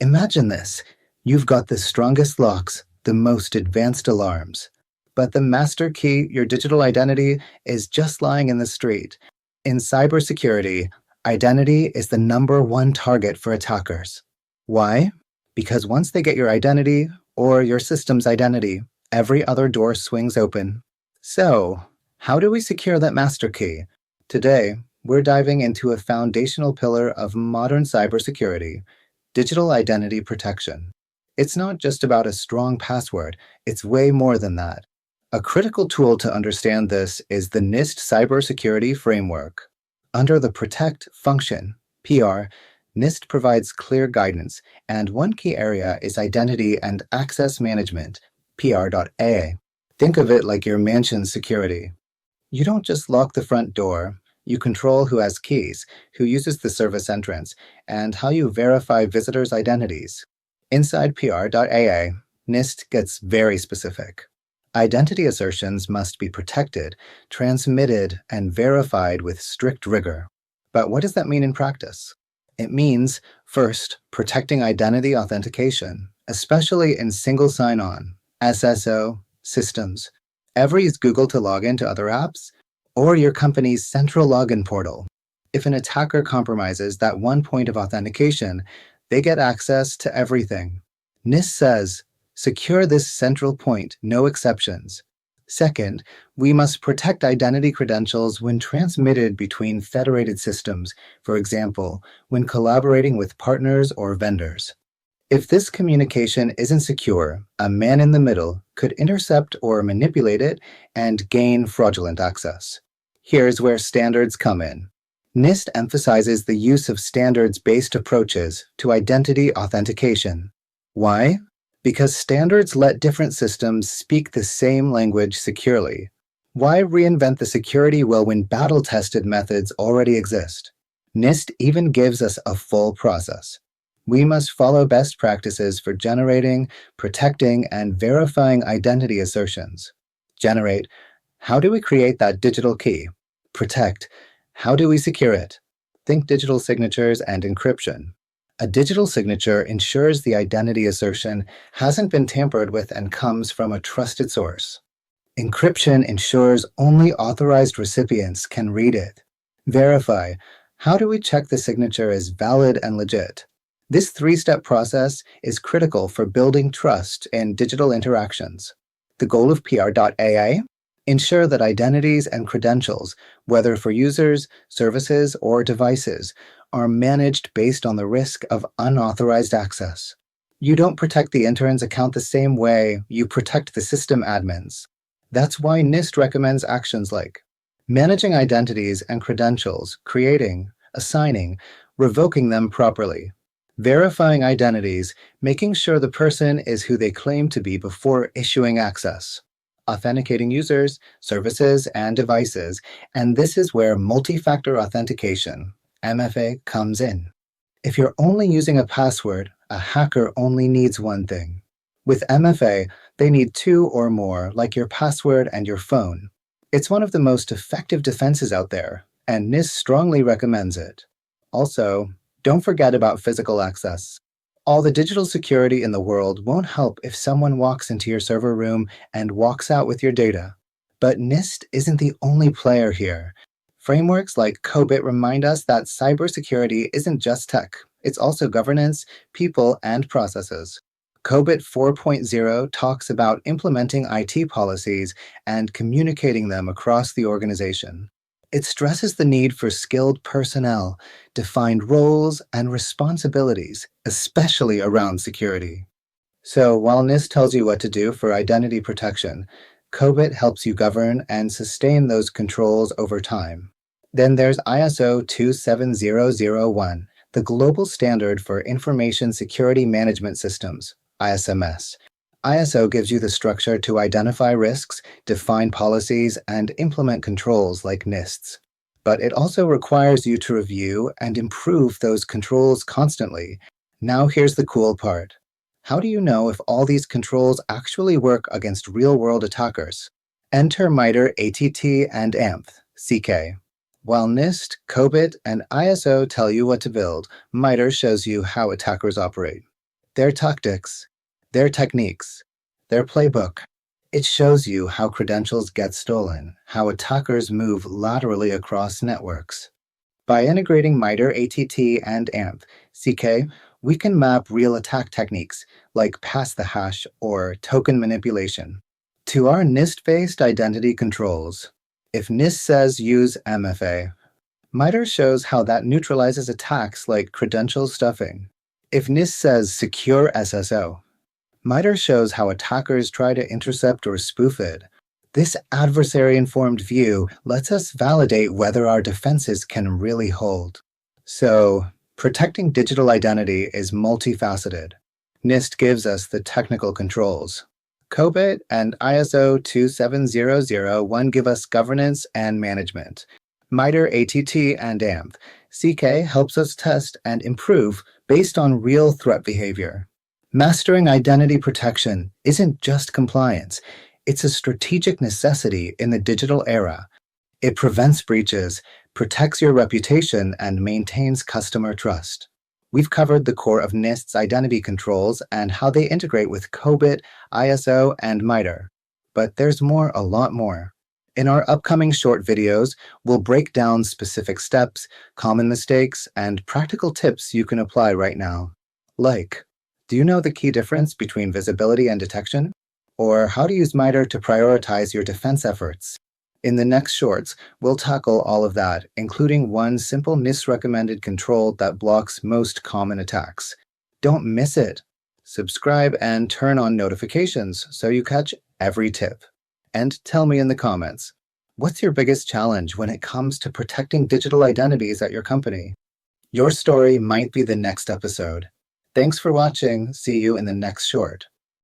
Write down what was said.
Imagine this. You've got the strongest locks, the most advanced alarms. But the master key, your digital identity, is just lying in the street. In cybersecurity, identity is the #1 target for attackers. Why? Because once they get your identity, or your system's identity, every other door swings open. So, how do we secure that master key? Today, we're diving into a foundational pillar of modern cybersecurity: digital identity protection. It's not just about a strong password, it's way more than that. A critical tool to understand this is the NIST Cybersecurity Framework. Under the Protect function, PR, NIST provides clear guidance, and one key area is identity and access management, PR.AA. Think of it like your mansion's security. You don't just lock the front door, you control who has keys, who uses the service entrance, and how you verify visitors' identities. Inside PR.AA, NIST gets very specific. Identity assertions must be protected, transmitted, and verified with strict rigor. But what does that mean in practice? It means, first, protecting identity authentication, especially in single sign-on, SSO, systems. Ever use Google to log into other apps? Or your company's central login portal? If an attacker compromises that one point of authentication, they get access to everything. NIST says, secure this central point, no exceptions. Second, we must protect identity credentials when transmitted between federated systems, for example, when collaborating with partners or vendors. If this communication isn't secure, a man in the middle could intercept or manipulate it and gain fraudulent access. Here's where standards come in. NIST emphasizes the use of standards-based approaches to identity authentication. Why? Because standards let different systems speak the same language securely. Why reinvent the security wheel when battle-tested methods already exist? NIST even gives us a full process. We must follow best practices for generating, protecting, and verifying identity assertions. Generate. How do we create that digital key? Protect. How do we secure it? Think digital signatures and encryption. A digital signature ensures the identity assertion hasn't been tampered with and comes from a trusted source. Encryption ensures only authorized recipients can read it. Verify. How do we check the signature is valid and legit? This three-step process is critical for building trust in digital interactions. The goal of PR.AA? Ensure that identities and credentials, whether for users, services, or devices, are managed based on the risk of unauthorized access. You don't protect the intern's account the same way you protect the system admins. That's why NIST recommends actions like managing identities and credentials, creating, assigning, revoking them properly, verifying identities, making sure the person is who they claim to be before issuing access, authenticating users, services, and devices, and this is where multi-factor authentication, MFA, comes in. If you're only using a password, a hacker only needs one thing. With MFA, they need two or more, like your password and your phone. It's one of the most effective defenses out there, and NIST strongly recommends it. Also, don't forget about physical access. All the digital security in the world won't help if someone walks into your server room and walks out with your data. But NIST isn't the only player here. Frameworks like COBIT remind us that cybersecurity isn't just tech. It's also governance, people, and processes. COBIT 4.0 talks about implementing IT policies and communicating them across the organization. It stresses the need for skilled personnel, defined roles, and responsibilities, especially around security. So while NIST tells you what to do for identity protection, COBIT helps you govern and sustain those controls over time. Then there's ISO 27001, the global standard for Information Security Management Systems, ISMS. ISO gives you the structure to identify risks, define policies, and implement controls like NIST's. But it also requires you to review and improve those controls constantly. Now here's the cool part. How do you know if all these controls actually work against real-world attackers? Enter MITRE ATT&CK. While NIST, COBIT, and ISO tell you what to build, MITRE shows you how attackers operate. their tactics, their techniques, their playbook. It shows you how credentials get stolen, how attackers move laterally across networks. By integrating MITRE ATT and AMP-CK, we can map real attack techniques like pass the hash or token manipulation to our NIST-based identity controls. If NIST says use MFA, MITRE shows how that neutralizes attacks like credential stuffing. If NIST says secure SSO, MITRE shows how attackers try to intercept or spoof it. This adversary-informed view lets us validate whether our defenses can really hold. So, protecting digital identity is multifaceted. NIST gives us the technical controls. COBIT and ISO 27001 give us governance and management. MITRE ATT and AMP-CK helps us test and improve based on real threat behavior. Mastering identity protection isn't just compliance, it's a strategic necessity in the digital era. It prevents breaches, protects your reputation, and maintains customer trust. We've covered the core of NIST's identity controls and how they integrate with COBIT, ISO, and MITRE. But there's more, a lot more. In our upcoming short videos, we'll break down specific steps, common mistakes, and practical tips you can apply right now. Like, do you know the key difference between visibility and detection? Or how to use MITRE to prioritize your defense efforts? In the next shorts, we'll tackle all of that, including one simple NIST-recommended control that blocks most common attacks. Don't miss it. Subscribe and turn on notifications so you catch every tip. And tell me in the comments, what's your biggest challenge when it comes to protecting digital identities at your company? Your story might be the next episode. Thanks for watching. See you in the next short.